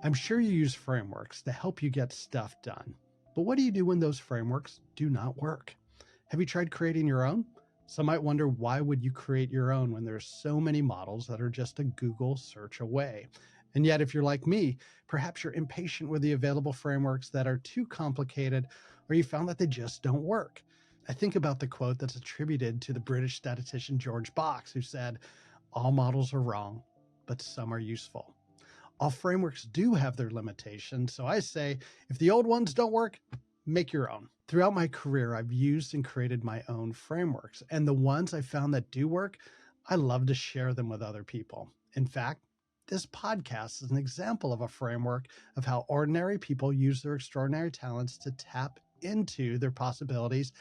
I'm sure you use frameworks to help you get stuff done. But what do you do when those frameworks do not work? Have you tried creating your own? Some might wonder, why would you create your own when there's so many models that are just a Google search away? And yet, if you're like me, perhaps you're impatient with the available frameworks that are too complicated, or you found that they just don't work. I think about the quote that's attributed to the British statistician George Box, who said, "All models are wrong, but some are useful." All frameworks do have their limitations, so I say, if the old ones don't work, make your own. Throughout my career, I've used and created my own frameworks, and the ones I found that do work, I love to share them with other people. In fact, this podcast is an example of a framework of how ordinary people use their extraordinary talents to tap into their possibilities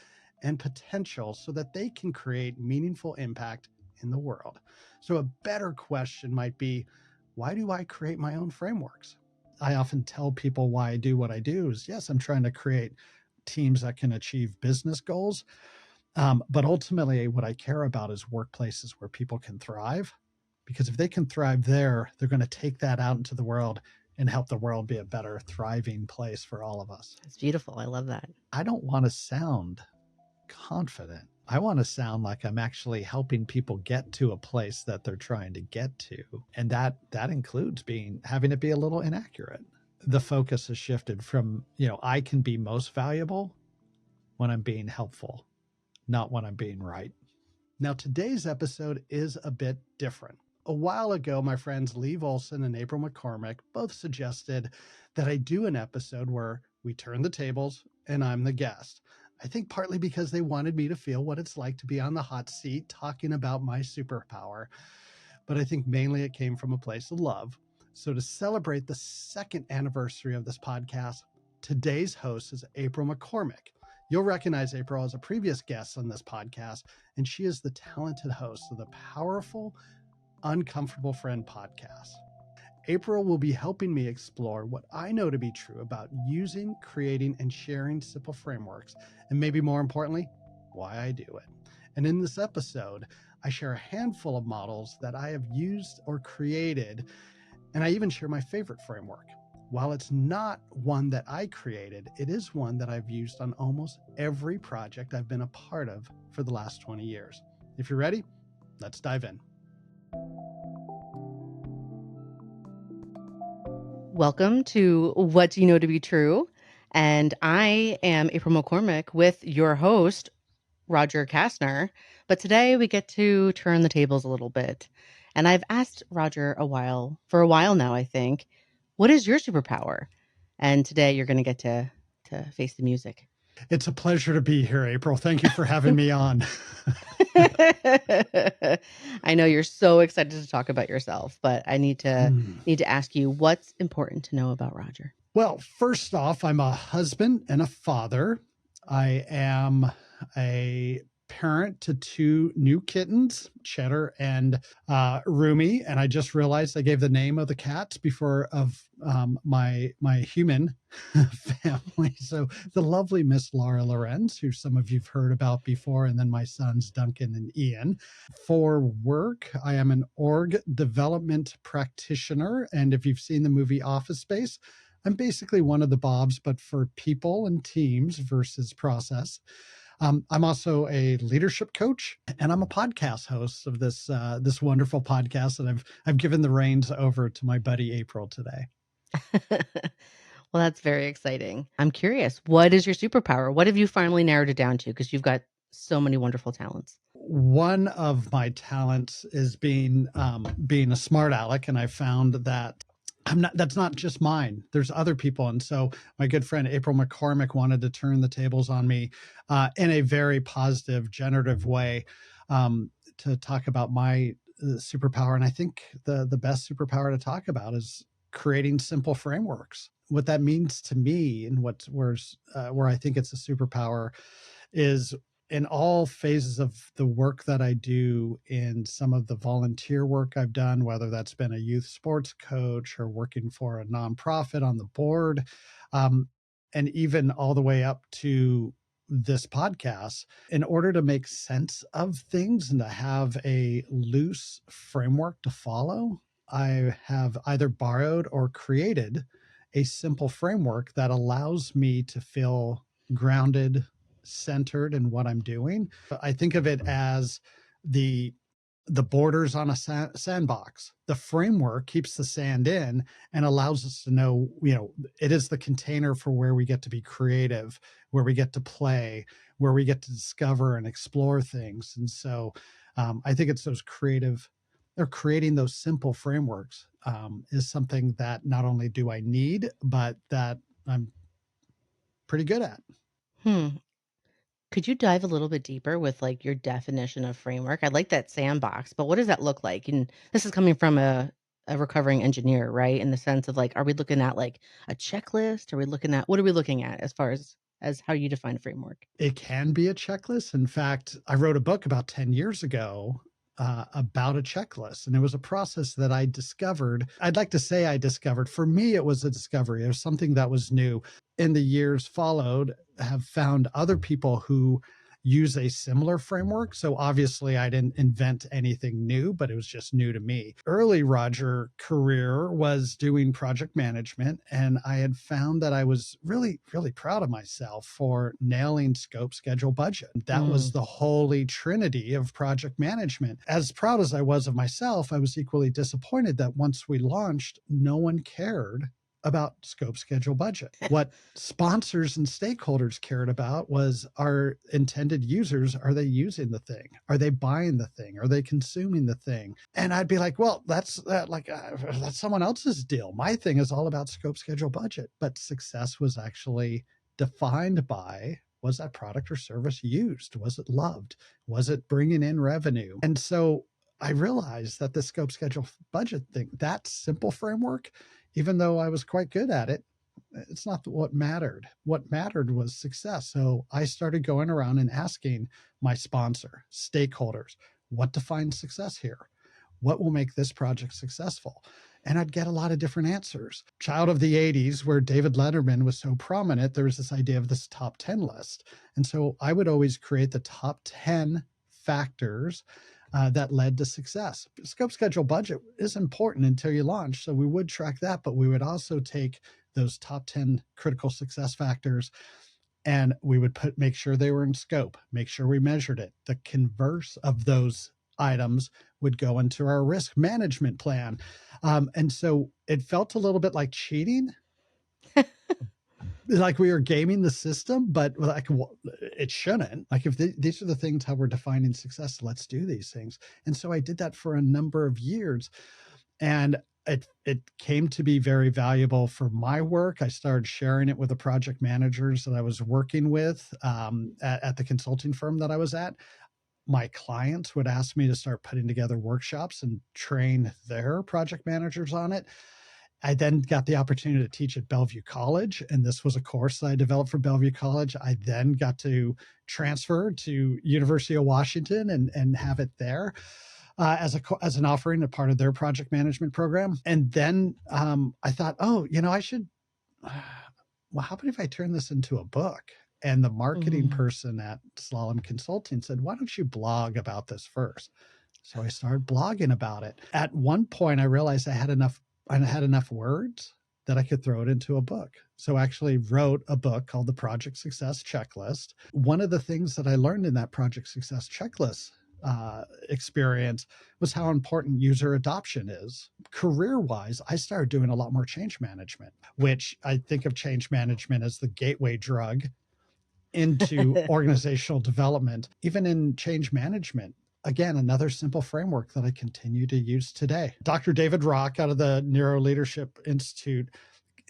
and potential so that they can create meaningful impact in the world. So a better question might be, why do I create my own frameworks? I often tell people why I do what I do is, yes, I'm trying to create teams that can achieve business goals. But ultimately, what I care about is workplaces where people can thrive. Because if they can thrive there, they're going to take that out into the world and help the world be a better, thriving place for all of us. That's beautiful. I love that. I don't want to sound confident. I want to sound like I'm actually helping people get to a place that they're trying to get to. And that includes having it be a little inaccurate. The focus has shifted from, I can be most valuable when I'm being helpful, not when I'm being right. Now, today's episode is a bit different. A while ago, my friends Lee Volson and April McCormick both suggested that I do an episode where we turn the tables and I'm the guest. I think partly because they wanted me to feel what it's like to be on the hot seat talking about my superpower. But I think mainly it came from a place of love. So to celebrate the second anniversary of this podcast, today's host is April McCormick. You'll recognize April as a previous guest on this podcast, and she is the talented host of the powerful Uncomfortable Friend podcast. April will be helping me explore what I know to be true about using, creating, and sharing simple frameworks, and maybe more importantly, why I do it. And in this episode, I share a handful of models that I have used or created, and I even share my favorite framework. While it's not one that I created, it is one that I've used on almost every project I've been a part of for the last 20 years. If you're ready, let's dive in. Welcome to What Do You Know to Be True? And I am April McCormick with your host, Roger Kastner. But today we get to turn the tables a little bit. And I've asked Roger for a while now, I think, what is your superpower? And today you're going to get to face the music. It's a pleasure to be here, April. Thank you for having me on. I know you're so excited to talk about yourself, but I need to ask you, what's important to know about Roger? Well, first off, I'm a husband and a father. I am a parent to two new kittens, Cheddar and Rumi, and I just realized I gave the name of the cats before of my human family. So the lovely Miss Laura Lorenz, who some of you've heard about before, and then my sons Duncan and Ian. For work, I am an org development practitioner, and if you've seen the movie Office Space, I'm basically one of the Bobs, but for people and teams versus process. I'm also a leadership coach, and I'm a podcast host of this wonderful podcast that I've given the reins over to my buddy April today. Well, that's very exciting. I'm curious, what is your superpower? What have you finally narrowed it down to? Because you've got so many wonderful talents. One of my talents is being a smart aleck, and I found that that's not just mine. There's other people. And so my good friend April McCormick wanted to turn the tables on me in a very positive, generative way to talk about my superpower. And I think the best superpower to talk about is creating simple frameworks. What that means to me and where I think it's a superpower is in all phases of the work that I do, in some of the volunteer work I've done, whether that's been a youth sports coach or working for a nonprofit on the board, and even all the way up to this podcast, in order to make sense of things and to have a loose framework to follow, I have either borrowed or created a simple framework that allows me to feel grounded, centered in what I'm doing. I think of it as the borders on a sandbox. The framework keeps the sand in and allows us to know, it is the container for where we get to be creative, where we get to play, where we get to discover and explore things. And so I think it's those creative, or creating those simple frameworks is something that not only do I need, but that I'm pretty good at. Hmm. Could you dive a little bit deeper with like your definition of framework? I like that sandbox, but what does that look like? And this is coming from a recovering engineer, right? In the sense of like, are we looking at like a checklist? Are we looking at what are we looking at as far as how you define framework? It can be a checklist. In fact, I wrote a book about 10 years ago about a checklist, and it was a process that I discovered. I'd like to say I discovered. For me, it was a discovery. It was something that was new. In the years followed, have found other people who use a similar framework. So obviously I didn't invent anything new, but it was just new to me. Early Roger career was doing project management, and I had found that I was really, really proud of myself for nailing scope, schedule, budget. That was Mm. the holy trinity of project management. As proud as I was of myself, I was equally disappointed that once we launched, no one cared about scope, schedule, budget. What sponsors and stakeholders cared about was our intended users. Are they using the thing? Are they buying the thing? Are they consuming the thing? And I'd be like, well, that's that's someone else's deal. My thing is all about scope, schedule, budget. But success was actually defined by, was that product or service used? Was it loved? Was it bringing in revenue? And so I realized that the scope, schedule, budget thing, that simple framework, even though I was quite good at it, it's not what mattered. What mattered was success. So I started going around and asking my sponsor, stakeholders, what defines success here? What will make this project successful? And I'd get a lot of different answers. Child of the 80s, where David Letterman was so prominent, there was this idea of this top 10 list. And so I would always create the top 10 factors that led to success. Scope, schedule, budget is important until you launch. So we would track that, but we would also take those top 10 critical success factors and we would make sure they were in scope, make sure we measured it. The converse of those items would go into our risk management plan. And so it felt a little bit like cheating, like we were gaming the system, but like it shouldn't. Like if these are the things how we're defining success, let's do these things. And so I did that for a number of years, and it came to be very valuable for my work. I started sharing it with the project managers that I was working with at the consulting firm that I was at. My clients would ask me to start putting together workshops and train their project managers on it. I then got the opportunity to teach at Bellevue College, and this was a course that I developed for Bellevue College. I then got to transfer to University of Washington and have it there as an offering, a part of their project management program. And then I thought, oh, I should. Well, how about if I turn this into a book? And the marketing Mm. person at Slalom Consulting said, why don't you blog about this first? So I started blogging about it. At one point, I realized I had enough words that I could throw it into a book. So I actually wrote a book called The Project Success Checklist. One of the things that I learned in that Project Success Checklist experience was how important user adoption is. Career-wise, I started doing a lot more change management, which I think of change management as the gateway drug into organizational development. Even in change management, again, another simple framework that I continue to use today. Dr. David Rock out of the Neuro Leadership Institute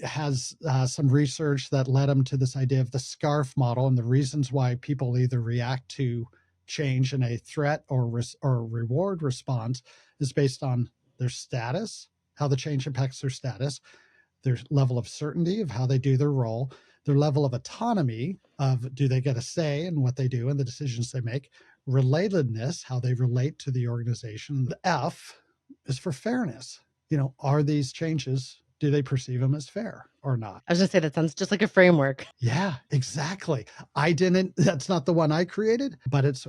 has some research that led him to this idea of the SCARF model, and the reasons why people either react to change in a threat or reward response is based on their status, how the change impacts their status, their level of certainty of how they do their role, their level of autonomy of do they get a say in what they do and the decisions they make, relatedness, how they relate to the organization. The F is for fairness. Are these changes Do they perceive them as fair or not? I was going to say that sounds just like a framework. Yeah, exactly. That's not the one I created, but it's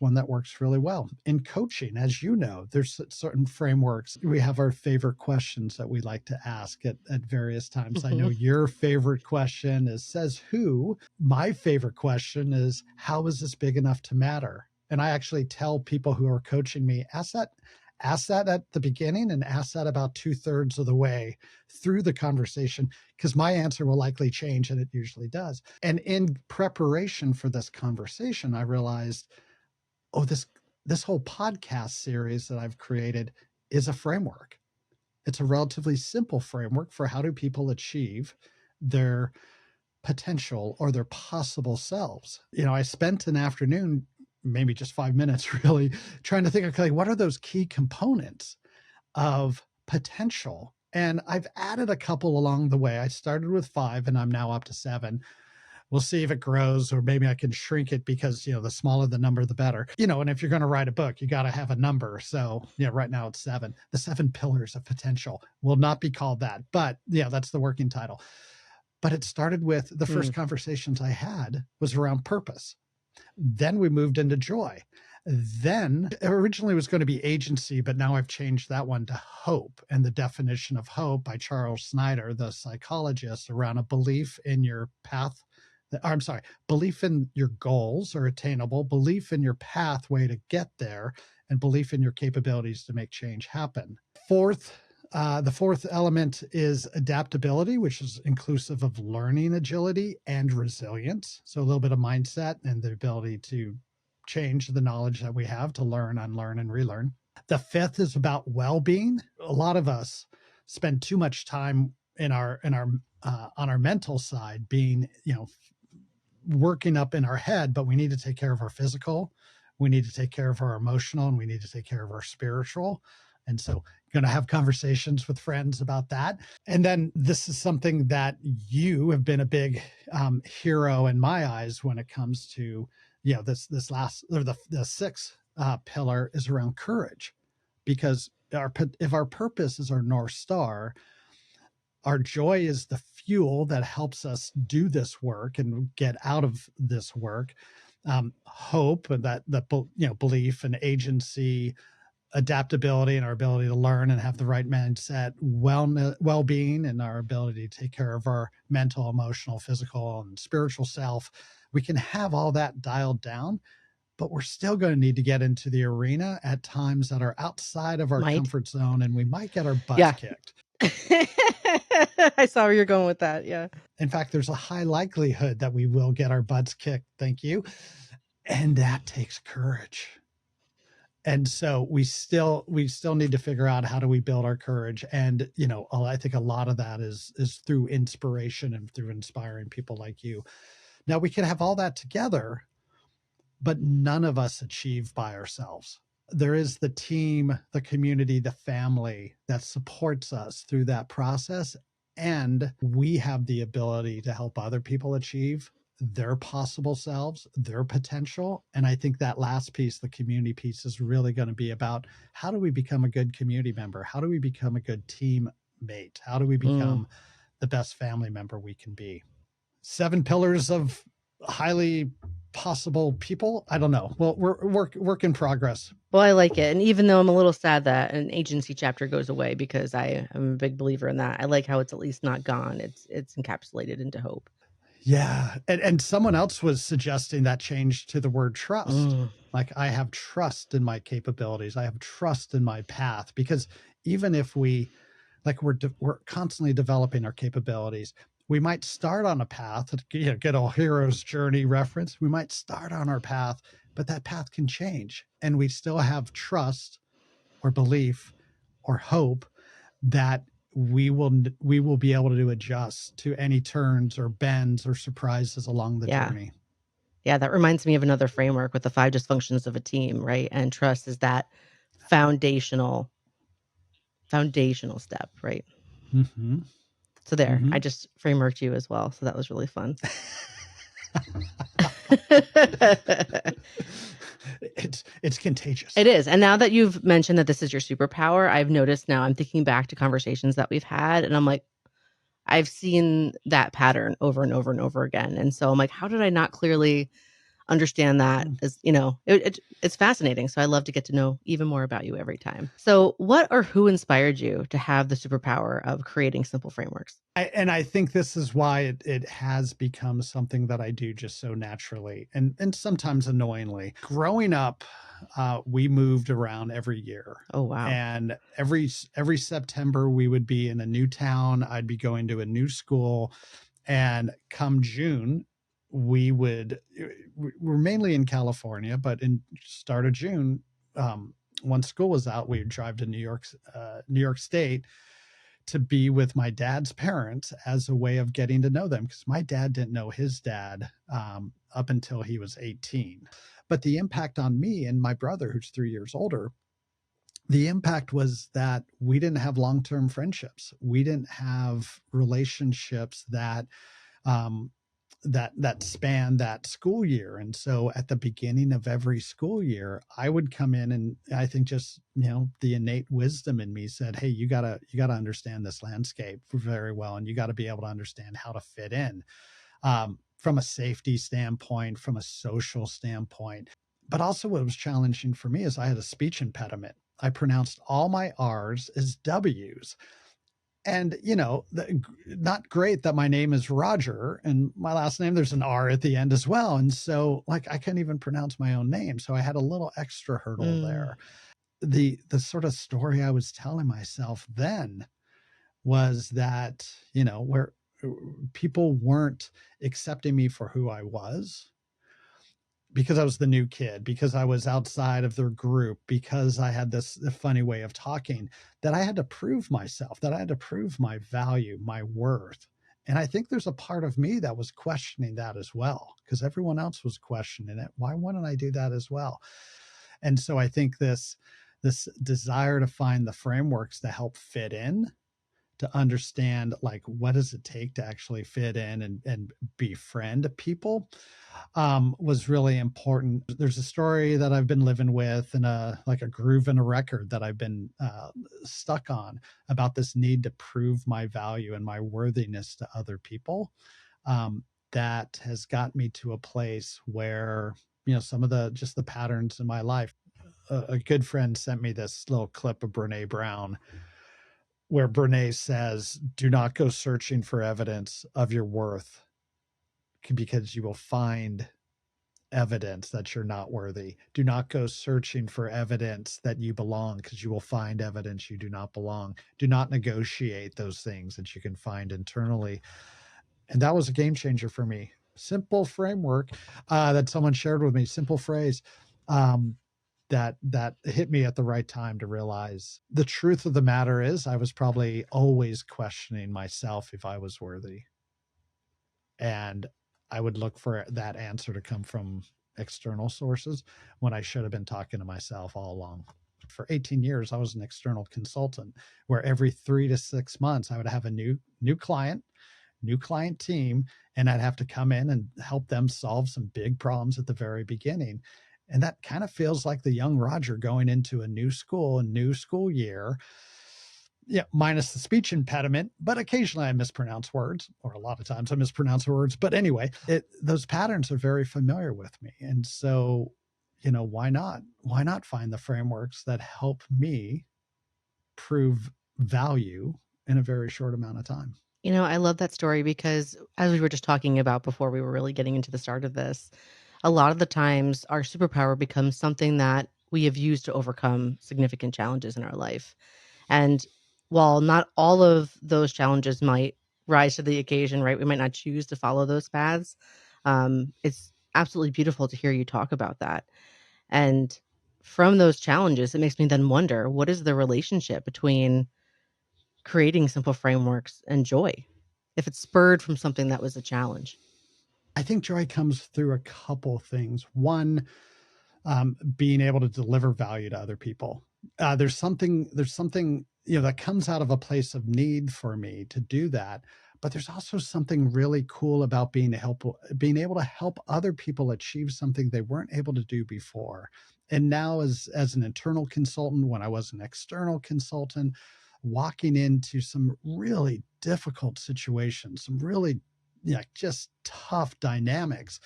one that works really well. In coaching, as you know, there's certain frameworks. We have our favorite questions that we like to ask at various times. I know your favorite question is says who. My favorite question is, how is this big enough to matter? And I actually tell people who are coaching me, ask that at the beginning and ask that about 2/3 of the way through the conversation, because my answer will likely change, and it usually does. And in preparation for this conversation, I realized, oh, this whole podcast series that I've created is a framework. It's a relatively simple framework for how do people achieve their potential or their possible selves. I spent an afternoon, maybe just 5 minutes, really trying to think, okay, what are those key components of potential? And I've added a couple along the way. I started with 5 and I'm now up to 7. We'll see if it grows, or maybe I can shrink it because, the smaller the number, the better. And if you're going to write a book, you got to have a number. So, right now it's 7. The 7 pillars of potential will not be called that, but that's the working title. But it started with the first conversations I had was around purpose. Then we moved into joy. Then originally it was going to be agency, but now I've changed that one to hope. And the definition of hope by Charles Snyder, the psychologist, around a belief in your path. Belief in your goals are attainable, belief in your pathway to get there, and belief in your capabilities to make change happen. The fourth element is adaptability, which is inclusive of learning agility and resilience. So a little bit of mindset and the ability to change the knowledge that we have to learn, unlearn, and relearn. The fifth is about well-being. A lot of us spend too much time on our mental side being, working up in our head, but we need to take care of our physical. We need to take care of our emotional, and we need to take care of our spiritual. And so going to have conversations with friends about that. And then this is something that you have been a big hero in my eyes when it comes to, this last, or the sixth pillar is around courage, because if our purpose is our North Star, our joy is the fuel that helps us do this work and get out of this work. Hope, and that belief and agency, adaptability, and our ability to learn and have the right mindset, well-being, and our ability to take care of our mental, emotional, physical, and spiritual self. We can have all that dialed down, but we're still going to need to get into the arena at times that are outside of our comfort zone, and we might get our butts kicked. I saw where you're going with that. Yeah. In fact, there's a high likelihood that we will get our butts kicked. Thank you. And that takes courage. And so we still need to figure out, how do we build our courage? And, I think a lot of that is through inspiration and through inspiring people like you. Now, we can have all that together, but none of us achieve by ourselves. There is the team, the community, the family that supports us through that process. And we have the ability to help other people achieve their possible selves, their potential. And I think that last piece, the community piece, is really going to be about, how do we become a good community member? How do we become a good teammate? How do we become the best family member we can be? 7 pillars of highly possible people. I don't know. Well, we're work in progress. Well, I like it. And even though I'm a little sad that an agency chapter goes away, because I am a big believer in that, I like how it's at least not gone. It's encapsulated into hope. Yeah. And someone else was suggesting that change to the word trust. Like, I have trust in my capabilities. I have trust in my path, because even if we're constantly developing our capabilities, we might start on a path, get a hero's journey reference. We might start on our path, but that path can change, and we still have trust or belief or hope that we will be able to adjust to any turns or bends or surprises along the journey. Yeah, that reminds me of another framework with the 5 dysfunctions of a team, right? And trust is that foundational step, right? Mm-hmm. So there, I just frameworked you as well. So that was really fun. It's contagious. It is. And now that you've mentioned that this is your superpower, I've noticed now I'm thinking back to conversations that we've had and I'm like, I've seen that pattern over and over and over again. And so I'm like, how did I not clearly understand that? As it's fascinating. So I love to get to know even more about you every time. So what or who inspired you to have the superpower of creating simple frameworks? And I think this is why it has become something that I do just so naturally and sometimes annoyingly. Growing up, we moved around every year. Oh, wow. And every September we would be in a new town. I'd be going to a new school, and come June, we're mainly in California, but in start of June, once school was out, we would drive to New York State to be with my dad's parents as a way of getting to know them, because my dad didn't know his dad up until he was 18. But the impact on me and my brother, who's 3 years older, the impact was that we didn't have long-term friendships. We didn't have relationships that span that school year. And so at the beginning of every school year, I would come in, and I think just, the innate wisdom in me said, hey, you gotta understand this landscape very well, and you got to be able to understand how to fit in, from a safety standpoint, from a social standpoint. But also what was challenging for me is I had a speech impediment. I pronounced all my R's as W's. And, not great that my name is Roger and my last name, there's an R at the end as well. And so, like, I couldn't even pronounce my own name. So I had a little extra hurdle there. The sort of story I was telling myself then was that, where people weren't accepting me for who I was, because I was the new kid, because I was outside of their group, because I had this funny way of talking, that I had to prove myself, that I had to prove my value, my worth. And I think there's a part of me that was questioning that as well, because everyone else was questioning it. Why wouldn't I do that as well? And so I think this desire to find the frameworks to help fit in, to understand, like, what does it take to actually fit in and befriend people, was really important. There's a story that I've been living with, and like a groove in a record that I've been stuck on, about this need to prove my value and my worthiness to other people. That has got me to a place where, some of the patterns in my life. A good friend sent me this little clip of Brene Brown, where Brene says, do not go searching for evidence of your worth, because you will find evidence that you're not worthy. Do not go searching for evidence that you belong, because you will find evidence you do not belong. Do not negotiate those things that you can find internally. And that was a game changer for me. Simple framework that someone shared with me, simple phrase, that hit me at the right time to realize the truth of the matter is I was probably always questioning myself if I was worthy. And I would look for that answer to come from external sources when I should have been talking to myself all along. For 18 years, I was an external consultant, where every 3 to 6 months I would have a new client team, and I'd have to come in and help them solve some big problems at the very beginning. And that kind of feels like the young Roger going into a new school year. Yeah, minus the speech impediment, but occasionally I mispronounce words, or a lot of times I mispronounce words. But anyway, those patterns are very familiar with me. And so, why not? Why not find the frameworks that help me prove value in a very short amount of time? I love that story because, as we were just talking about before we were really getting into the start of this, a lot of the times our superpower becomes something that we have used to overcome significant challenges in our life. And while not all of those challenges might rise to the occasion, right? We might not choose to follow those paths. It's absolutely beautiful to hear you talk about that. And from those challenges, it makes me then wonder, what is the relationship between creating simple frameworks and joy, if it's spurred from something that was a challenge? I think joy comes through a couple things. One, being able to deliver value to other people. There's something that comes out of a place of need for me to do that. But there's also something really cool about being able to help other people achieve something they weren't able to do before. And now, as an internal consultant, when I was an external consultant, walking into some really difficult situations, some really, yeah, just tough dynamics,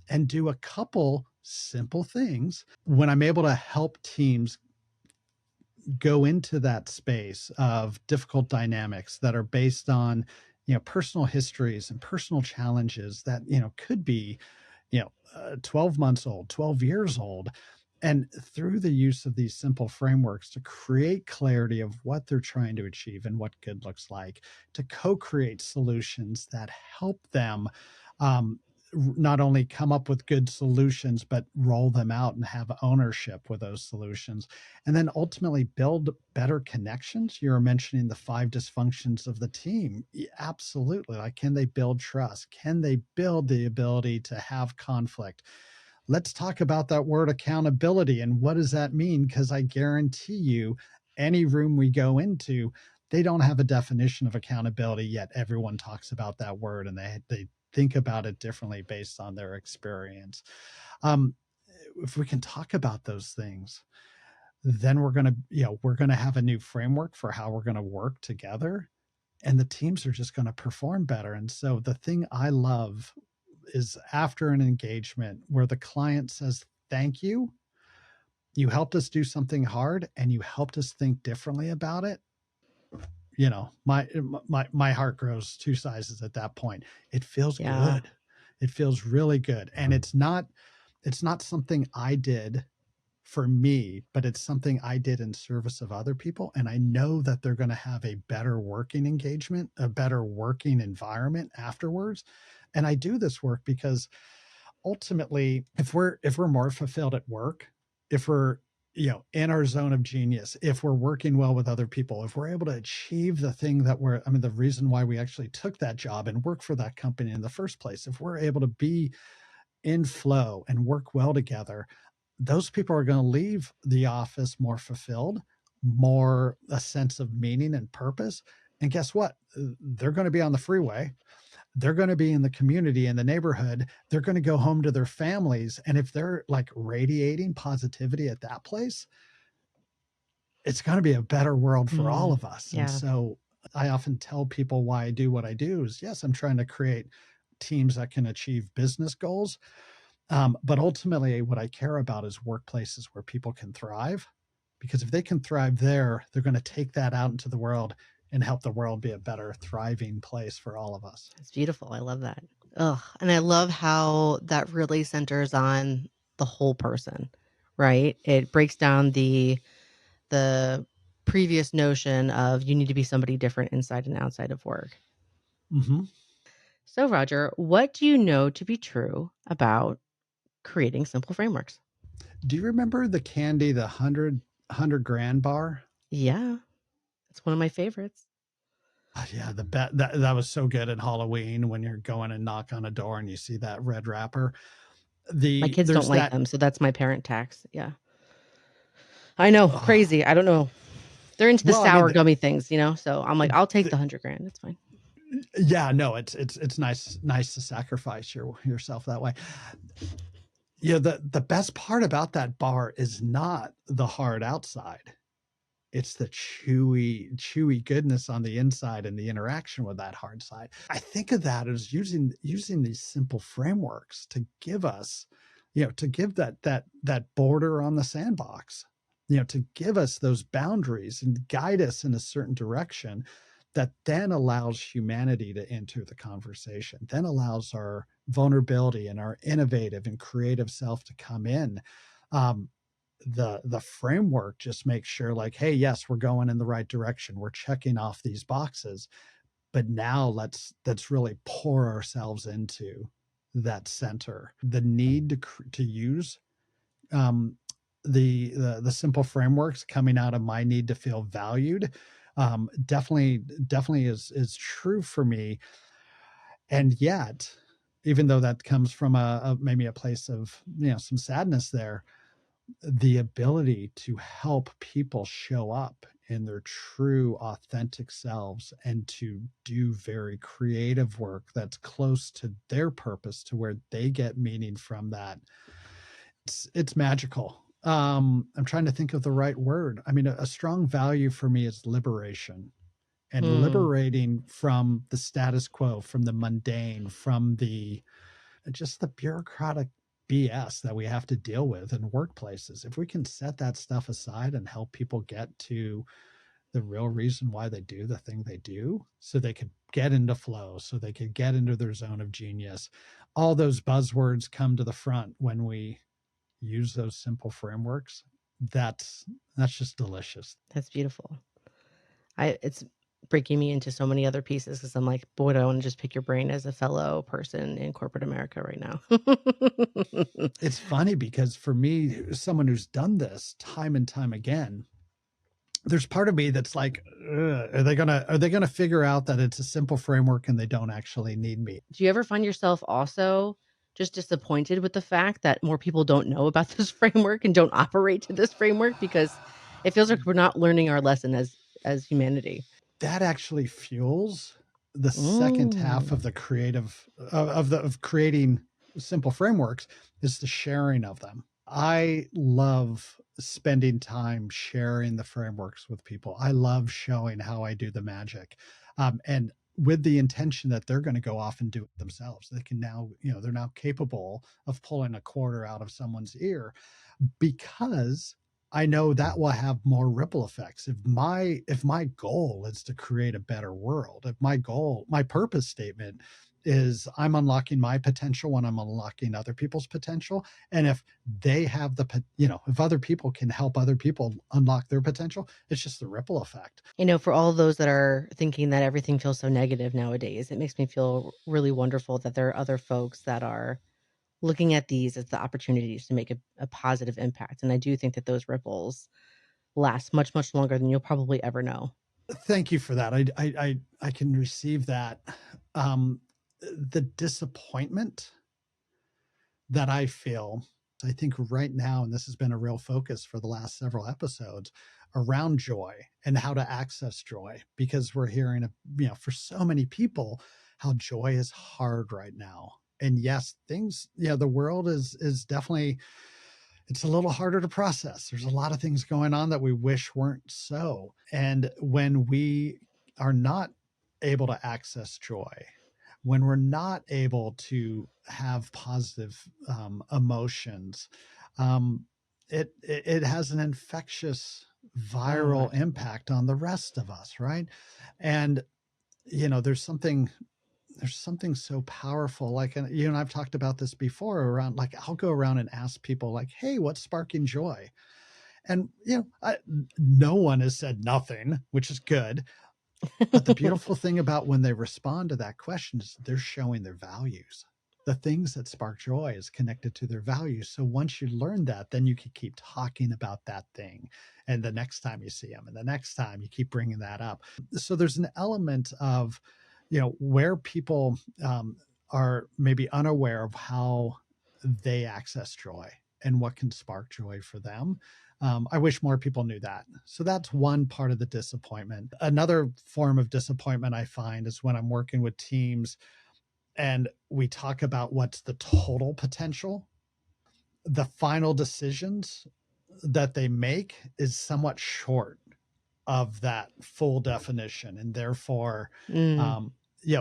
and do a couple simple things when I'm able to help teams go into that space of difficult dynamics that are based on, personal histories and personal challenges that, could be, 12 months old, 12 years old. And through the use of these simple frameworks to create clarity of what they're trying to achieve and what good looks like, to co-create solutions that help them, um, not only come up with good solutions, but roll them out and have ownership with those solutions. And then ultimately build better connections. You were mentioning the 5 dysfunctions of the team. Absolutely. Like, can they build trust? Can they build the ability to have conflict? Let's talk about that word accountability. And what does that mean? Because I guarantee you, any room we go into, they don't have a definition of accountability yet. Everyone talks about that word, and they think about it differently based on their experience. Um, if we can talk about those things, then we're going to have a new framework for how we're going to work together, and the teams are just going to perform better. And so the thing I love is, after an engagement where the client says, thank you, you helped us do something hard and you helped us think differently about it. My heart grows 2 sizes at that point. It feels Yeah. good. It feels really good. And it's not something I did for me, but it's something I did in service of other people. And I know that they're going to have a better working engagement, a better working environment afterwards. And I do this work because ultimately, if we're more fulfilled at work, if we're, in our zone of genius, if we're working well with other people, if we're able to achieve the thing the reason why we actually took that job and work for that company in the first place, if we're able to be in flow and work well together, those people are going to leave the office more fulfilled, more a sense of meaning and purpose. And guess what? They're going to be on the freeway. They're going to be in the community, in the neighborhood. They're going to go home to their families. And if they're like radiating positivity at that place, it's going to be a better world for all of us. And Yeah. so I often tell people why I do what I do is, yes, I'm trying to create teams that can achieve business goals. But ultimately, what I care about is workplaces where people can thrive, because if they can thrive there, they're going to take that out into the world and help the world be a better, thriving place for all of us. It's beautiful. I love that. Ugh. And I love how that really centers on the whole person, right? It breaks down the previous notion of you need to be somebody different inside and outside of work. Mm-hmm. So, Roger, what do you know to be true about creating simple frameworks? Do you remember the candy, the 100 grand bar? Yeah, it's one of my favorites. Yeah, that was so good at Halloween when you're going and knock on a door and you see that red wrapper. My kids don't There's like that. them, so that's my parent tax. Yeah. I know, Oh, crazy. I don't know. They're into the well, I mean, sour gummy things, so I'm like, I'll take the, the 100 grand. It's fine. yeah, no, it's nice to sacrifice yourself that way. Yeah, the best part about that bar is not the hard outside. It's the chewy goodness on the inside and the interaction with that hard side. I think of that as using these simple frameworks to give us, to give that border on the sandbox, to give us those boundaries and guide us in a certain direction that then allows humanity to enter the conversation, then allows our vulnerability and our innovative and creative self to come in. Um, the framework just makes sure, like, hey, yes, we're going in the right direction, we're checking off these boxes, but now let's really pour ourselves into that center. The need to use, um, the simple frameworks coming out of my need to feel valued, definitely is true for me. And yet, even though that comes from maybe a place of, some sadness there, the ability to help people show up in their true authentic selves and to do very creative work that's close to their purpose, to where they get meaning from that, it's magical. I'm trying to think of the right word. I mean, a strong value for me is liberation, and Mm, liberating from the status quo, from the mundane, from the just the bureaucratic BS that we have to deal with in workplaces. If we can set that stuff aside and help people get to the real reason why they do the thing they do, so they could get into flow, so they could get into their zone of genius, all those buzzwords come to the front when we use those simple frameworks. That's just delicious. that's beautiful. It's breaking me into so many other pieces because I'm like, boy, do I want to just pick your brain as a fellow person in corporate America right now. It's funny because for me, someone who's done this time and time again, there's part of me that's like, are they gonna figure out that it's a simple framework and they don't actually need me? Do you ever find yourself also just disappointed with the fact that more people don't know about this framework and don't operate to this framework because it feels like we're not learning our lesson as humanity? That actually fuels the second half Mm. of the creative of creating simple frameworks, is the sharing of them. I love spending time sharing the frameworks with people. I love showing how I do the magic, and with the intention that they're going to go off and do it themselves. They can now, they're now capable of pulling a quarter out of someone's ear, because I know that will have more ripple effects. If my goal is to create a better world, if my purpose statement is I'm unlocking my potential when I'm unlocking other people's potential, and if they have if other people can help other people unlock their potential, it's just the ripple effect. For all those that are thinking that everything feels so negative nowadays, it makes me feel really wonderful that there are other folks that are looking at these as the opportunities to make a positive impact. And I do think that those ripples last much, much longer than you'll probably ever know. Thank you for that. I can receive that. The disappointment that I feel, I think right now, and this has been a real focus for the last several episodes, around joy and how to access joy, because we're hearing, for so many people, how joy is hard right now. And yes, the world is definitely, it's a little harder to process. There's a lot of things going on that we wish weren't so. And when we are not able to access joy, when we're not able to have positive emotions, um, it has an infectious Oh, viral absolutely. impact on the rest of us, right? And there's something so powerful, like, and you and I've talked about this before, around, like, I'll go around and ask people, like, hey, what's sparking joy? And no one has said nothing, which is good. But the beautiful thing about when they respond to that question is they're showing their values. The things that spark joy is connected to their values. So once you learn that, then you can keep talking about that thing. And the next time you see them, and the next time you keep bringing that up. So there's an element of, where people are maybe unaware of how they access joy and what can spark joy for them. I wish more people knew that. So that's one part of the disappointment. Another form of disappointment I find is when I'm working with teams and we talk about what's the total potential. The final decisions that they make is somewhat short of that full definition. And therefore, Mm. um,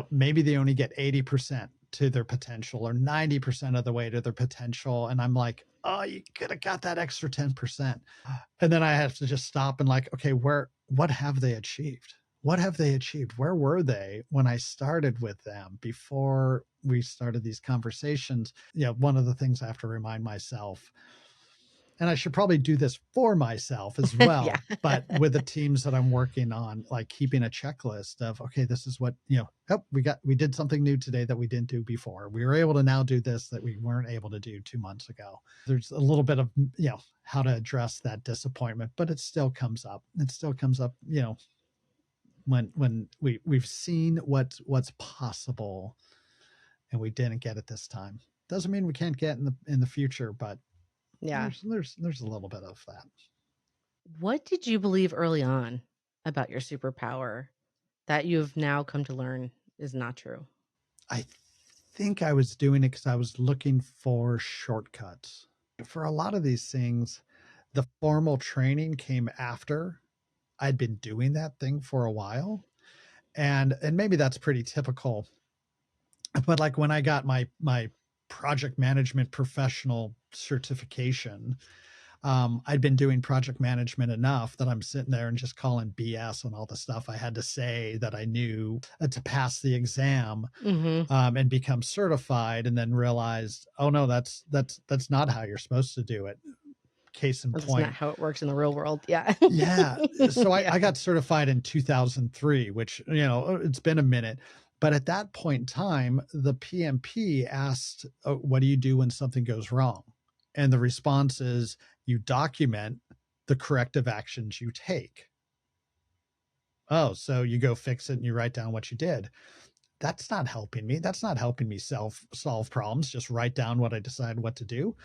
maybe they only get 80% to their potential, or 90% of the way to their potential. And I'm like, oh, you could have got that extra 10%. And then I have to just stop and, like, okay, what have they achieved? What have they achieved? Where were they when I started with them, before we started these conversations? One of the things I have to remind myself, and I should probably do this for myself as Yeah. well, but with the teams that I'm working on, like, keeping a checklist of, okay, this is what, oh, we did something new today that we didn't do before. We were able to now do this that we weren't able to do 2 months ago. There's a little bit of, how to address that disappointment, but it still comes up. It still comes up, when we've seen what's possible and we didn't get it this time. Doesn't mean we can't get in the future, but Yeah. there's a little bit of that. What did you believe early on? about your superpower that you've now come to learn is not true? I think I was doing it because I was looking for shortcuts. For a lot of these things, the formal training came after I'd been doing that thing for a while. And maybe that's pretty typical. But like when I got my project management professional certification, I'd been doing project management enough that I'm sitting there and just calling BS on all the stuff I had to say that I knew to pass the exam, Mm-hmm. and become certified, and then realized, oh no, that's not how you're supposed to do it. Case in That's not point, how it works in the real world. Yeah. yeah. So I, Yeah. I got certified in 2003, which, it's been a minute. But at that point in time, the PMP asked, oh, what do you do when something goes wrong? And the response is you document the corrective actions you take. Oh, so you go fix it and you write down what you did. That's not helping me. That's not helping me solve problems. Just write down what I decide what to do.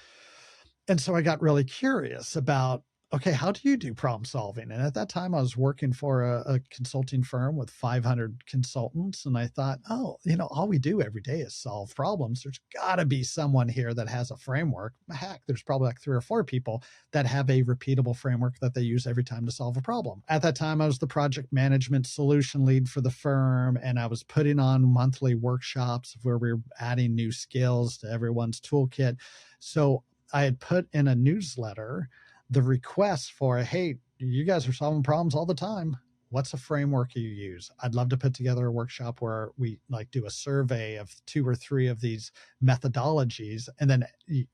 And so I got really curious about, okay, how do you do problem solving? And at that time, I was working for a consulting firm with 500 consultants. And I thought, oh, all we do every day is solve problems. There's got to be someone here that has a framework. Heck, there's probably like 3 or 4 people that have a repeatable framework that they use every time to solve a problem. At that time, I was the project management solution lead for the firm. And I was putting on monthly workshops where we were adding new skills to everyone's toolkit. So I had put in a newsletter the request for, hey, you guys are solving problems all the time. What's a framework you use? I'd love to put together a workshop where we like do a survey of 2 or 3 of these methodologies, and then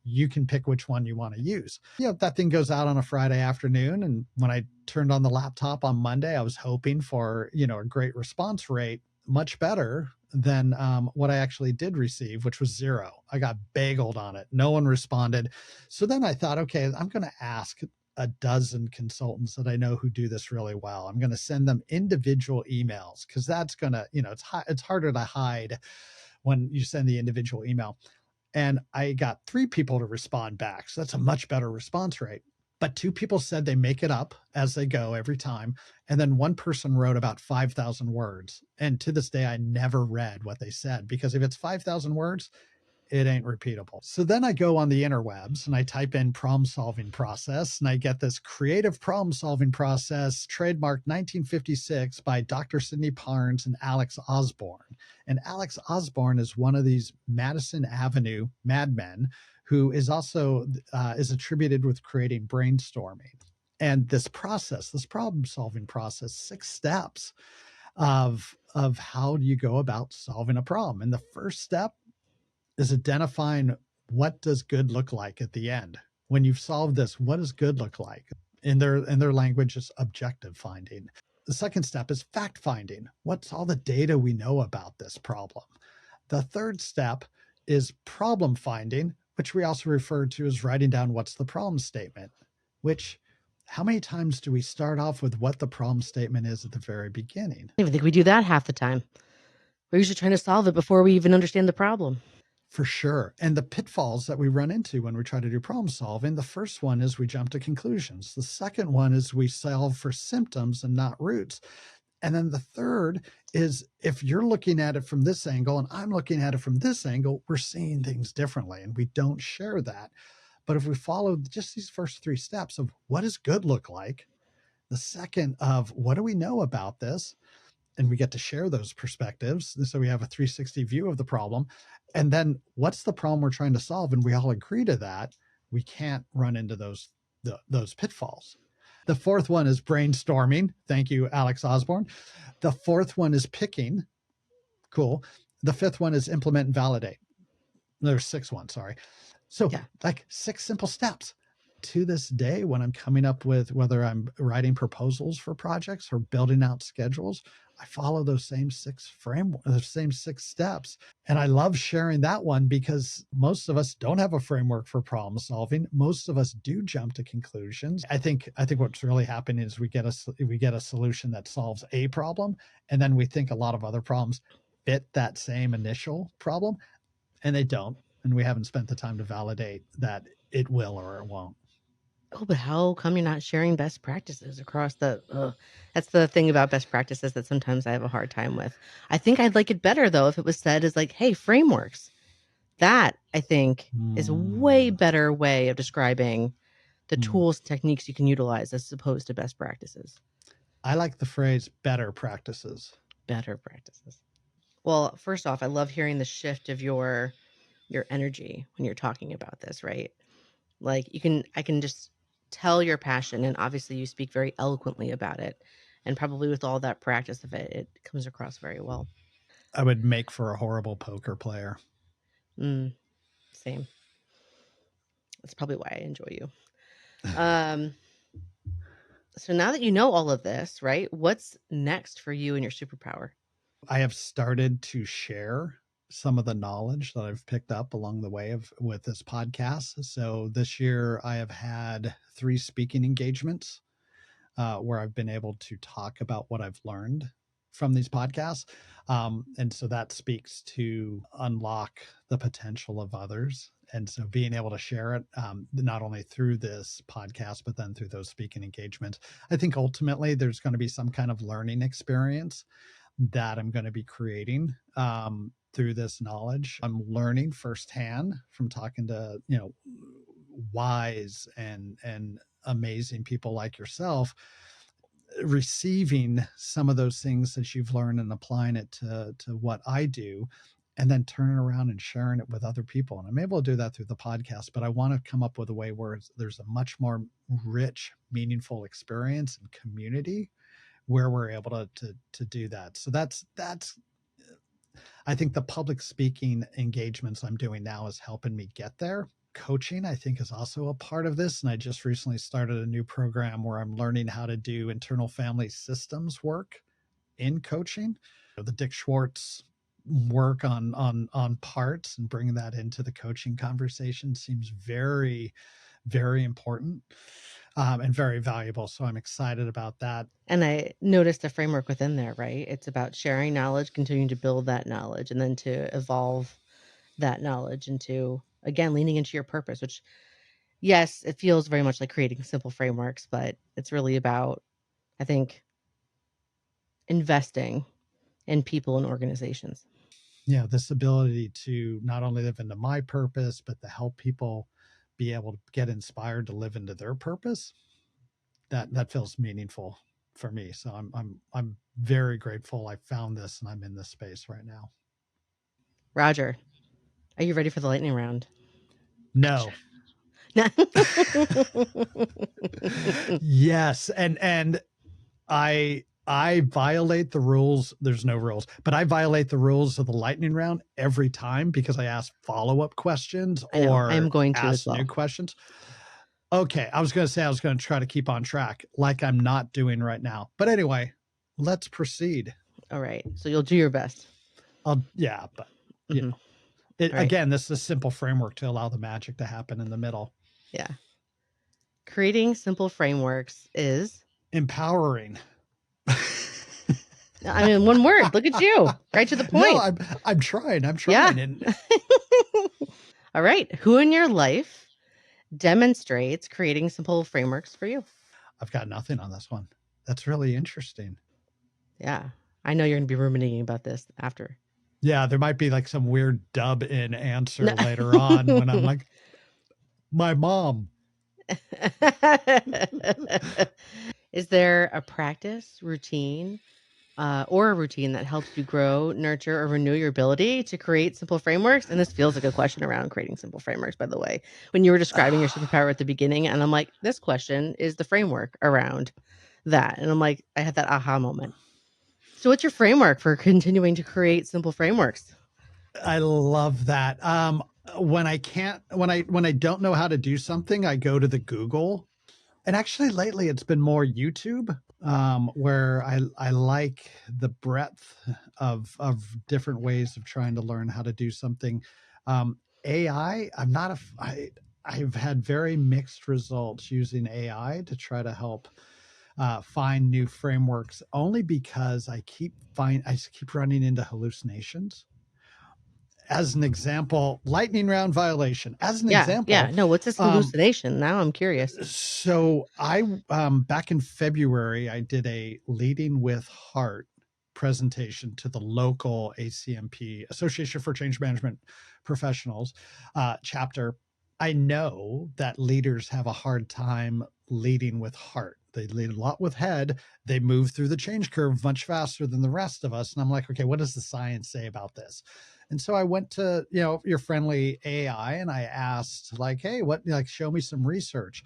you can pick which one you want to use. That thing goes out on a Friday afternoon. And when I turned on the laptop on Monday, I was hoping for, a great response rate, much better than what I actually did receive, which was 0. I got bageled on it. No one responded. So then I thought, okay, I'm going to ask a dozen consultants that I know who do this really well. I'm going to send them individual emails because that's going to, it's harder to hide when you send the individual email. And I got 3 people to respond back. So that's a much better response rate. But 2 people said they make it up as they go every time. And then 1 person wrote about 5,000 words. And to this day, I never read what they said, because if it's 5,000 words, it ain't repeatable. So then I go on the interwebs and I type in problem solving process, and I get this creative problem solving process, trademarked 1956 by Dr. Sidney Parnes and Alex Osborne. And Alex Osborne is one of these Madison Avenue madmen who is also is attributed with creating brainstorming. And this process, this problem solving process, 6 steps of how do you go about solving a problem. And the first step is identifying, what does good look like at the end. When you've solved this, what does good look like? In their language, is objective finding. The second step is fact finding. What's all the data we know about this problem? The third step is problem finding, which we also refer to as writing down what's the problem statement, which, how many times do we start off with what the problem statement is at the very beginning? I don't even think we do that half the time. We're usually trying to solve it before we even understand the problem. For sure. And the pitfalls that we run into when we try to do problem solving, the first one is we jump to conclusions. The second one is we solve for symptoms and not roots. And then the third is, if you're looking at it from this angle and I'm looking at it from this angle, we're seeing things differently and we don't share that. But if we follow just these first 3 steps of what does good look like, the second of what do we know about this, and we get to share those perspectives. So we have a 360 view of the problem. And then what's the problem we're trying to solve? And we all agree to that. We can't run into those pitfalls. The fourth one is brainstorming. Thank you, Alex Osborne. The fourth one is picking. Cool. The fifth one is implement and validate. There's 6 ones, sorry. So Yeah. like 6 simple steps. To this day, when I'm coming up with, whether I'm writing proposals for projects or building out schedules, I follow those same 6 steps. And I love sharing that one because most of us don't have a framework for problem solving. Most of us do jump to conclusions. I think what's really happening is we get a solution that solves a problem, and then we think a lot of other problems fit that same initial problem, and they don't. And we haven't spent the time to validate that it will or it won't. Oh, but how come you're not sharing best practices across the that's the thing about best practices that sometimes I have a hard time with. I think I'd like it better though if it was said as like, "Hey, frameworks." That I think is a way Hmm. better way of describing the Hmm. tools, techniques you can utilize as opposed to best practices. I like the phrase better practices. Better practices. Well, first off, I love hearing the shift of your energy when you're talking about this, right? Like I can just tell your passion and obviously you speak very eloquently about it. And probably with all that practice of it, it comes across very well. I would make for a horrible poker player. Mm, same. That's probably why I enjoy you. Um, so now that you know all of this, right? What's next for you and your superpower? I have started to share some of the knowledge that I've picked up along the way of with this podcast. So this year I have had 3 speaking engagements where I've been able to talk about what I've learned from these podcasts. And so that speaks to unlock the potential of others. And so being able to share it, not only through this podcast, but then through those speaking engagements, I think ultimately there's going to be some kind of learning experience that I'm going to be creating through this knowledge. I'm learning firsthand from talking to, wise and amazing people like yourself, receiving some of those things that you've learned and applying it to what I do, and then turning around and sharing it with other people. And I'm able to do that through the podcast, but I want to come up with a way where there's a much more rich, meaningful experience and community where we're able to do that. So that's I think the public speaking engagements I'm doing now is helping me get there. Coaching, I think, is also a part of this. And I just recently started a new program where I'm learning how to do internal family systems work in coaching. The Dick Schwartz work on parts and bringing that into the coaching conversation seems very, very important and very valuable. So I'm excited about that. And I noticed a framework within there, right? It's about sharing knowledge, continuing to build that knowledge, and then to evolve that knowledge into, again, leaning into your purpose, which, yes, it feels very much like creating simple frameworks, but it's really about, I think, investing in people and organizations. This ability to not only live into my purpose, but to help people be able to get inspired to live into their purpose, that feels meaningful for me. So I'm very grateful I found this and I'm in this space right now. Roger, are you ready for the lightning round? No. Yes, and I violate the rules. There's no rules, but I violate the rules of the lightning round every time because I ask follow-up questions I know. I am or going to as ask new well. questions. Okay, I was going to say I was going to try to keep on track like I'm not doing right now. But anyway, let's proceed. All right. So you'll do your best. Yeah, but you Mhm. know, it, All right. again, this is a simple framework to allow the magic to happen in the middle. Yeah. Creating simple frameworks is, Empowering. I mean, one word. Look at you. Right to the No, point. I'm trying. I'm Yeah. trying. And All right. Who in your life demonstrates creating simple frameworks for you? I've got nothing on this one. That's really interesting. Yeah. I know you're going to be ruminating about this after. Yeah, there might be like some weird dub in answer No. later on when I'm like, my mom. Is there a practice, routine, or a routine that helps you grow, nurture, or renew your ability to create simple frameworks? And this feels like a question around creating simple frameworks, by the way. When you were describing your superpower at the beginning, and I'm like, this question is the framework around that. And I'm like, I had that aha moment. So, what's your framework for continuing to create simple frameworks? I love that. When I can't, when I don't know how to do something, I go to the Google. And actually, lately it's been more YouTube, where I like the breadth of different ways of trying to learn how to do something. AI, I'm not a, I've had very mixed results using AI to try to help find new frameworks, only because I keep running into hallucinations as an example, lightning round violation. As an Yeah. example, No, what's this hallucination? Now I'm curious. so I back in February, I did a Leading with Heart presentation to the local ACMP, Association for Change Management Professionals chapter. I know that leaders have a hard time leading with heart. They lead a lot with head. They move through the change curve much faster than the rest of us. And I'm like, okay, what does the science say about this? And so I went to, your friendly AI and I asked like, hey, show me some research.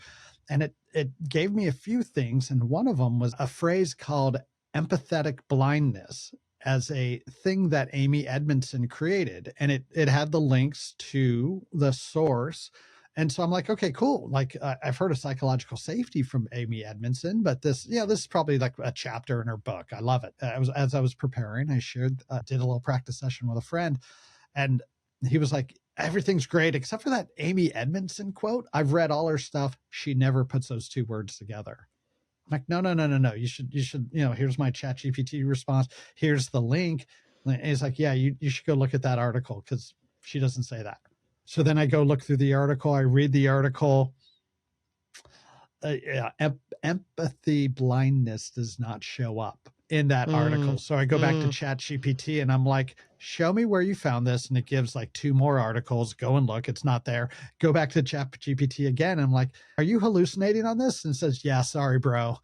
And it gave me a few things. And one of them was a phrase called empathetic blindness as a thing that Amy Edmondson created. And it had the links to the source. And so I'm like, okay, cool. Like I've heard of psychological safety from Amy Edmondson, but this is probably like a chapter in her book. I love it. As I was preparing, I did a little practice session with a friend, and he was like, everything's great except for that Amy Edmondson quote. I've read all her stuff. She never puts those two words together. I'm like, no. You should, here's my chat GPT response. Here's the link. And he's like, yeah, you should go look at that article because she doesn't say that. So then I go look through the article. I read the article. Empathy blindness does not show up in that article. So I go back to chat GPT and I'm like, show me where you found this. And it gives like 2 more articles. Go and look. It's not there. Go back to chat GPT again. I'm like, are you hallucinating on this? And it says, yeah, sorry, bro.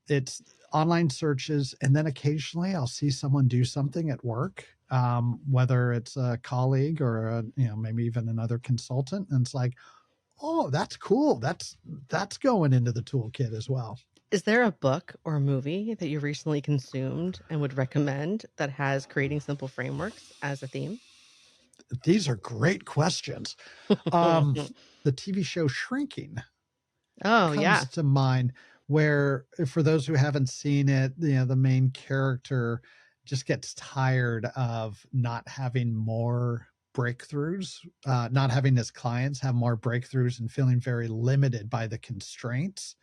It's online searches. And then occasionally I'll see someone do something at work, whether it's a colleague or maybe even another consultant. And it's like, oh, that's cool. That's going into the toolkit as well. Is there a book or a movie that you recently consumed and would recommend that has creating simple frameworks as a theme? These are great questions. The TV show Shrinking comes to mind, where for those who haven't seen it, the main character just gets tired of not having more breakthroughs, not having his clients have more breakthroughs and feeling very limited by the constraints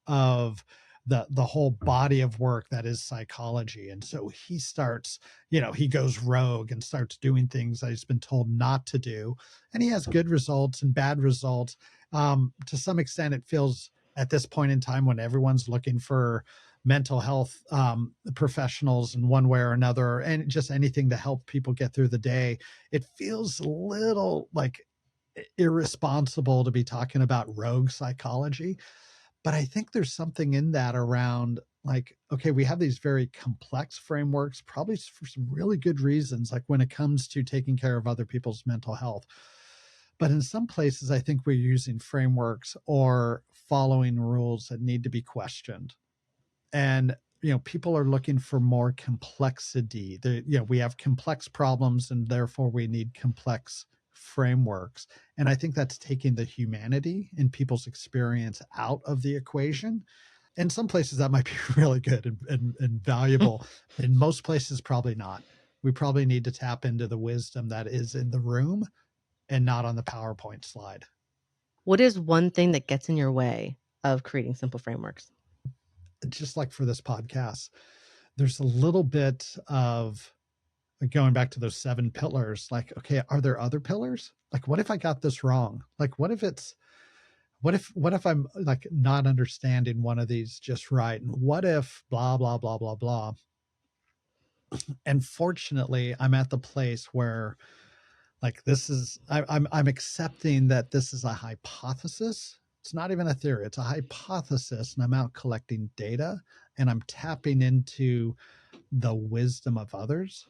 of the whole body of work that is psychology. And so he starts, he goes rogue and starts doing things that he's been told not to do. And he has good results and bad results. To some extent, it feels at this point in time when everyone's looking for mental health professionals in one way or another, and just anything to help people get through the day, it feels a little like irresponsible to be talking about rogue psychology. But I think there's something in that around like, okay, we have these very complex frameworks, probably for some really good reasons, like when it comes to taking care of other people's mental health. But in some places, I think we're using frameworks or following rules that need to be questioned. And people are looking for more complexity. We have complex problems, and therefore we need complex frameworks. And I think that's taking the humanity in people's experience out of the equation. In some places, that might be really good and valuable. In most places, probably not. We probably need to tap into the wisdom that is in the room and not on the PowerPoint slide. What is one thing that gets in your way of creating simple frameworks? Just like for this podcast, there's a little bit of going back to those 7 pillars. Like, okay, are there other pillars? Like, what if I got this wrong? Like, what if I'm like not understanding one of these just right? And what if blah, blah, blah, blah, blah. And fortunately, I'm at the place where like I'm accepting that this is a hypothesis. It's not even a theory, it's a hypothesis. And I'm out collecting data and I'm tapping into the wisdom of others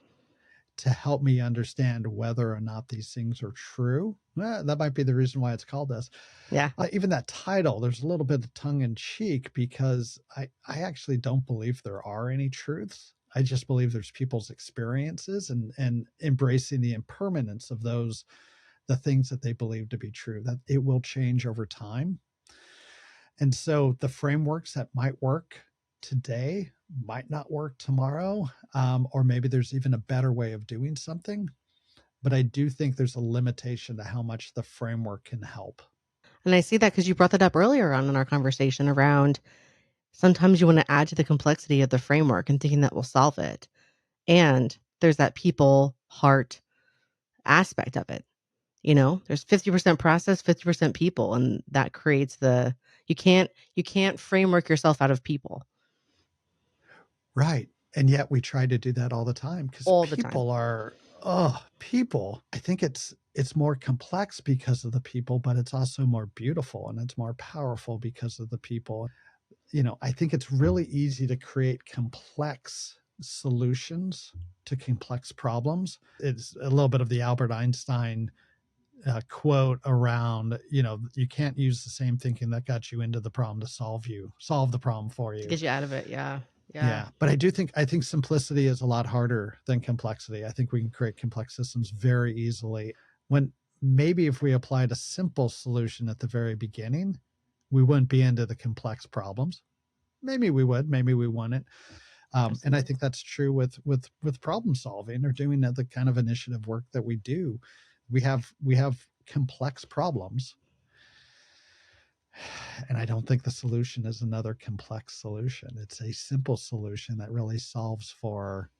to help me understand whether or not these things are true. That might be the reason why it's called this. Yeah. Even that title, there's a little bit of tongue in cheek because I actually don't believe there are any truths. I just believe there's people's experiences and embracing the impermanence of the things that they believe to be true, that it will change over time. And so the frameworks that might work today might not work tomorrow, or maybe there's even a better way of doing something. But I do think there's a limitation to how much the framework can help. And I see that because you brought that up earlier on in our conversation around sometimes you want to add to the complexity of the framework and thinking that will solve it. And there's that people, heart, aspect of it. There's 50% process, 50% people, and that creates you can't framework yourself out of people Right. And yet we try to do that all the time because all the time. people are, people. I think it's more complex because of the people, but it's also more beautiful and it's more powerful because of the people. I think it's really easy to create complex solutions to complex problems. It's a little bit of the Albert Einstein quote around, you can't use the same thinking that got you into the problem to solve the problem for To you. get you out of it, yeah. Yeah. Yeah, but I think simplicity is a lot harder than complexity. I think we can create complex systems very easily. When maybe if we applied a simple solution at the very beginning, we wouldn't be into the complex problems. Maybe we would, maybe we wouldn't. And I Absolutely. think that's true with problem solving or doing the kind of initiative work that we do. We have complex problems, and I don't think the solution is another complex solution. It's a simple solution that really solves for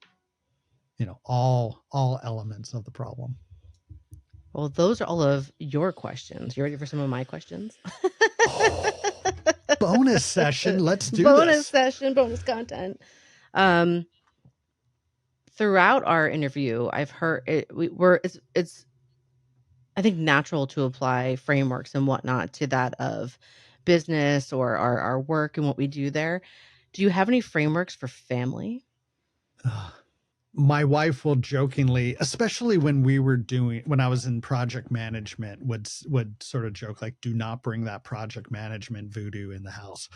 all elements of the problem. Well, those are all of your questions. You ready for some of my questions? Oh, bonus session. Let's do Bonus this. session, bonus content. Um, Throughout our interview, I've heard it's I think natural to apply frameworks and whatnot to that of business or our work and what we do there. Do you have any frameworks for family? My wife will jokingly, especially when I was in project management, would sort of joke like, "Do not bring that project management voodoo in the house."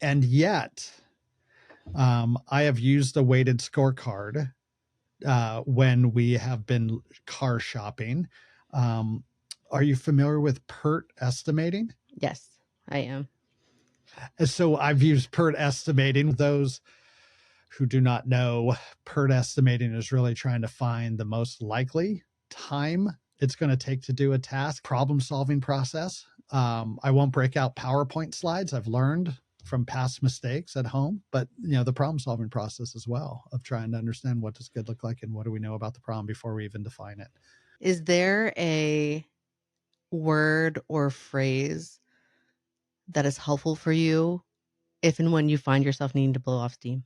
And yet, I have used a weighted scorecard when we have been car shopping. Um, are you familiar with PERT estimating? Yes, I am. So I've used PERT estimating. Those who do not know, PERT estimating is really trying to find the most likely time it's going to take to do a task, problem solving process. I won't break out PowerPoint slides. I've learned from past mistakes at home, but the problem solving process as well of trying to understand what does good look like and what do we know about the problem before we even define it. Is there a word or phrase that is helpful for you if and when you find yourself needing to blow off steam?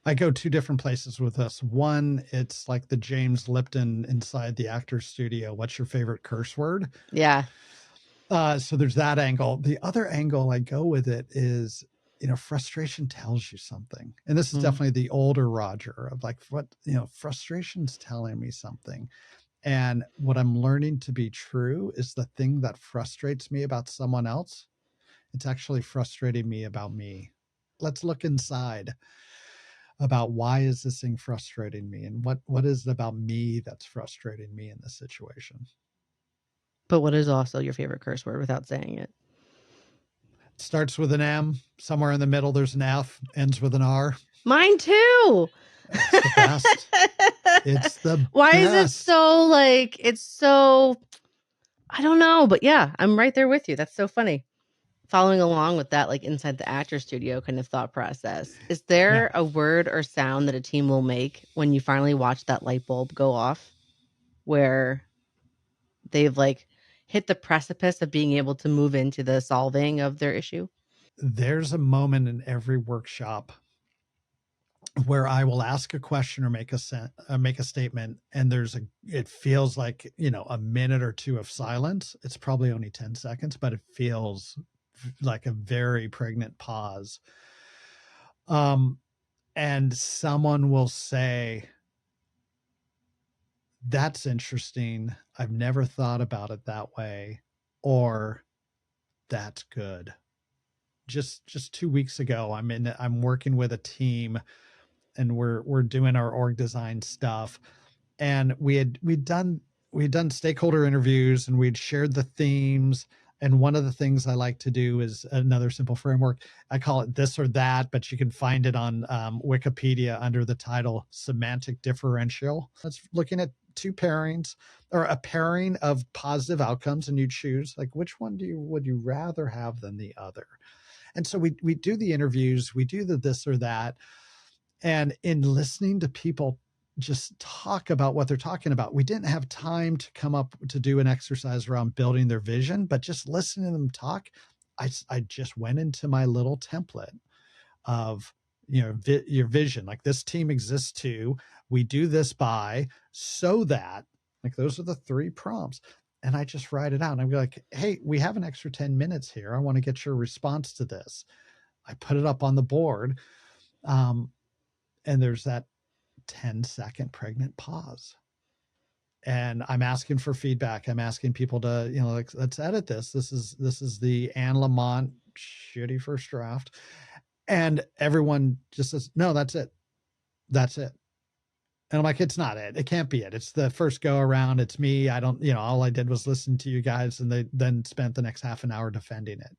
I go two different places with this. One, it's like the James Lipton inside the actor's studio. What's your favorite curse word? Yeah. So there's that angle. The other angle I go with it is, frustration tells you something. And this is Mm. definitely the older Roger of like, frustration's telling me something. And what I'm learning to be true is the thing that frustrates me about someone else, it's actually frustrating me about me. Let's look inside about why is this thing frustrating me and what is it about me that's frustrating me in this situation. But what is also your favorite curse word without saying it? Starts with an M, somewhere in the middle there's an F, ends with an R. Mine too. It's the best. It's the Why is it best. so it's so I don't know, but yeah, I'm right there with you. That's so funny. Following along with that, like inside the actor studio kind of thought process, is Yeah. there a word or sound that a team will make when you finally watch that light bulb go off where they've hit the precipice of being able to move into the solving of their issue? There's a moment in every workshop where I will ask a question or make a statement, and it feels like a minute or two of silence. It's probably only 10 seconds, but it feels like a very pregnant pause. Um, and someone will say, "That's interesting. I've never thought about it that way," or "That's good." Just 2 weeks ago, I'm working with a team, and we're doing our org design stuff, and we'd done stakeholder interviews, and we'd shared the themes. And one of the things I like to do is another simple framework. I call it this or that, but you can find it on Wikipedia under the title semantic differential. That's looking at two pairings or a pairing of positive outcomes, and you choose like which one would you rather have than the other. And so we do the interviews, we do the this or that, and in listening to people just talk about what they're talking about. We didn't have time to come up to do an exercise around building their vision, but just listening to them talk, I just went into my little template of, your vision. Like, this team exists to, we do this by, so that, like, those are the 3 prompts. And I just write it out. And I'm like, hey, we have an extra 10 minutes here. I want to get your response to this. I put it up on the board. And there's that 10-second pregnant pause. And I'm asking for feedback. I'm asking people to, like, let's edit this. This is the Anne Lamont shitty first draft. And everyone just says, no, that's it. That's it. And I'm like, it's not it. It can't be it. It's the first go around. It's me. I don't, all I did was listen to you guys, and they then spent the next half an hour defending it.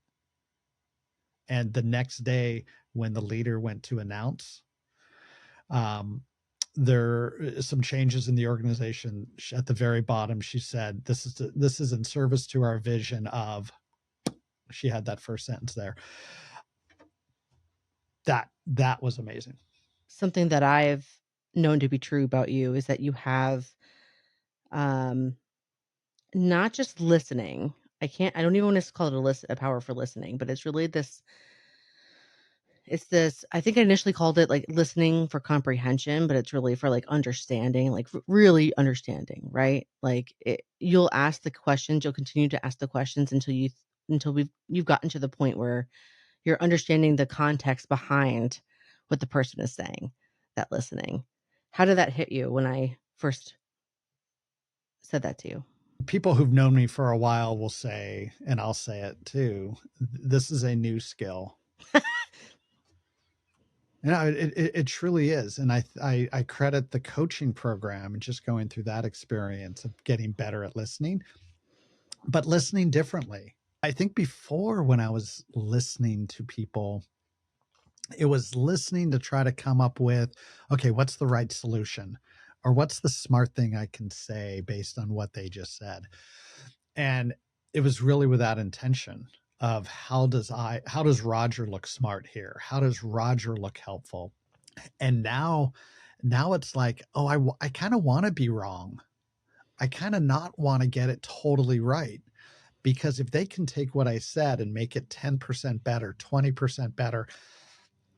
And the next day, when the leader went to announce, there some changes in the organization. At the very bottom, she said, this is in service to our vision of, she had that first sentence there. That was amazing. Something that I've known to be true about you is that you have not just listening. I don't even want to call it a power for listening, but it's really this, I think I initially called it like listening for comprehension, but it's really for like understanding, like really understanding, right? Like you'll ask the questions, you'll continue to ask the questions until you've gotten to the point where you're understanding the context behind what the person is saying, that listening. How did that hit you when I first said that to you? People who've known me for a while will say, and I'll say it too, this is a new skill. It truly is. And I credit the coaching program and just going through that experience of getting better at listening, but listening differently. I think before, when I was listening to people, it was listening to try to come up with, okay, what's the right solution? Or what's the smart thing I can say based on what they just said? And it was really with that intention of, how does Roger look smart here? How does Roger look helpful? And now it's like, oh, I kind of want to be wrong. I kind of not want to get it totally right, because if they can take what I said and make it 10% better, 20% better,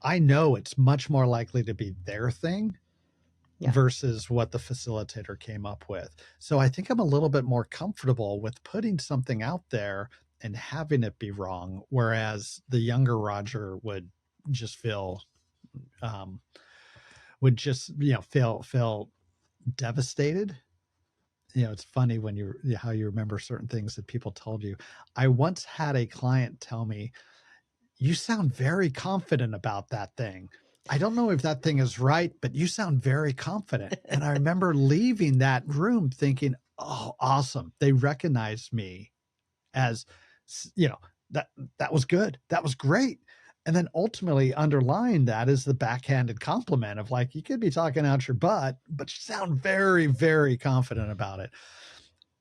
I know it's much more likely to be their thing. Yeah. Versus what the facilitator came up with. So I think I'm a little bit more comfortable with putting something out there and having it be wrong, whereas the younger Roger would just feel devastated. It's funny when how you remember certain things that people told you. I once had a client tell me, you sound very confident about that thing. I don't know if that thing is right, but you sound very confident. And I remember leaving that room thinking, oh, awesome. They recognized me as, that was good. That was great. And then ultimately underlying that is the backhanded compliment of, like, you could be talking out your butt, but you sound very, very confident about it.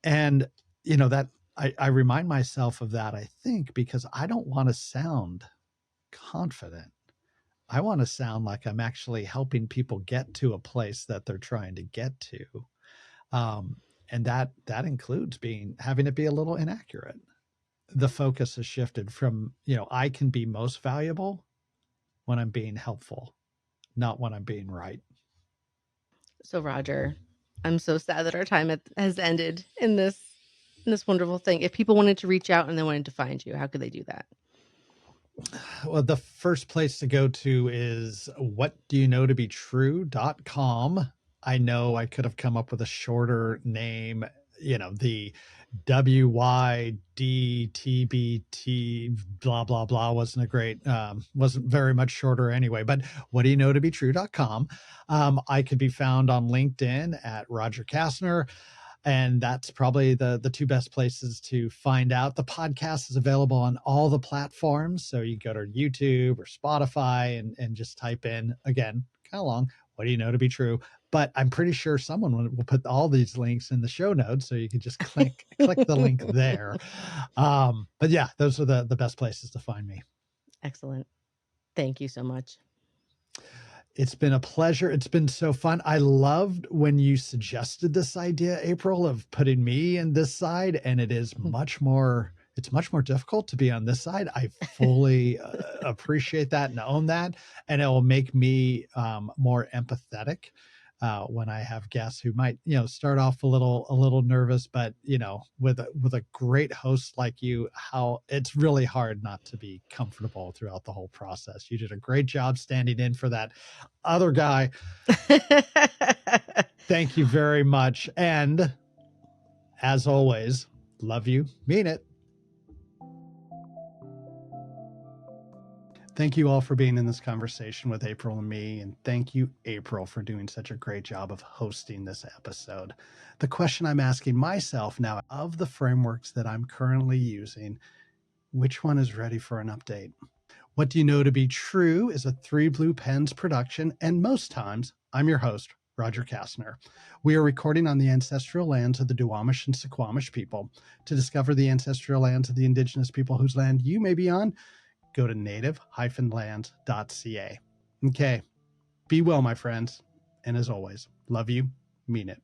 And, that I remind myself of that, I think, because I don't want to sound confident. I want to sound like I'm actually helping people get to a place that they're trying to get to. And that includes having it be a little inaccurate. The focus has shifted from, I can be most valuable when I'm being helpful, not when I'm being right. So, Roger, I'm so sad that our time has ended in this wonderful thing. If people wanted to reach out and they wanted to find you, how could they do that? Well, the first place to go to is whatdoyouknowtobetrue.com. I know I could have come up with a shorter name, the WYDTBT blah blah blah wasn't very much shorter anyway, but whatdoyouknowtobetrue.com. I could be found on LinkedIn at Roger Kastner. And that's probably the 2 best places to find out. The podcast is available on all the platforms. So you go to YouTube or Spotify and just type in, again, kind of long, what do you know to be true? But I'm pretty sure someone will put all these links in the show notes, so you can just click the link there. But yeah, those are the best places to find me. Excellent. Thank you so much. It's been a pleasure. It's been so fun. I loved when you suggested this idea, April, of putting me in this side, and it's much more difficult to be on this side. I fully appreciate that and own that, and it will make me more empathetic when I have guests who might, start off a little nervous, but with a great host like you, how it's really hard not to be comfortable throughout the whole process. You did a great job standing in for that other guy. Thank you very much. And as always, love you, mean it. Thank you all for being in this conversation with April and me. And thank you, April, for doing such a great job of hosting this episode. The question I'm asking myself now, of the frameworks that I'm currently using, which one is ready for an update? What Do You Know to Be True is a Three Blue Pens production, and most times I'm your host, Roger Kastner. We are recording on the ancestral lands of the Duwamish and Suquamish people. To discover the ancestral lands of the indigenous people whose land you may be on, go to native-lands.ca. Okay. Be well, my friends. And as always, love you, mean it.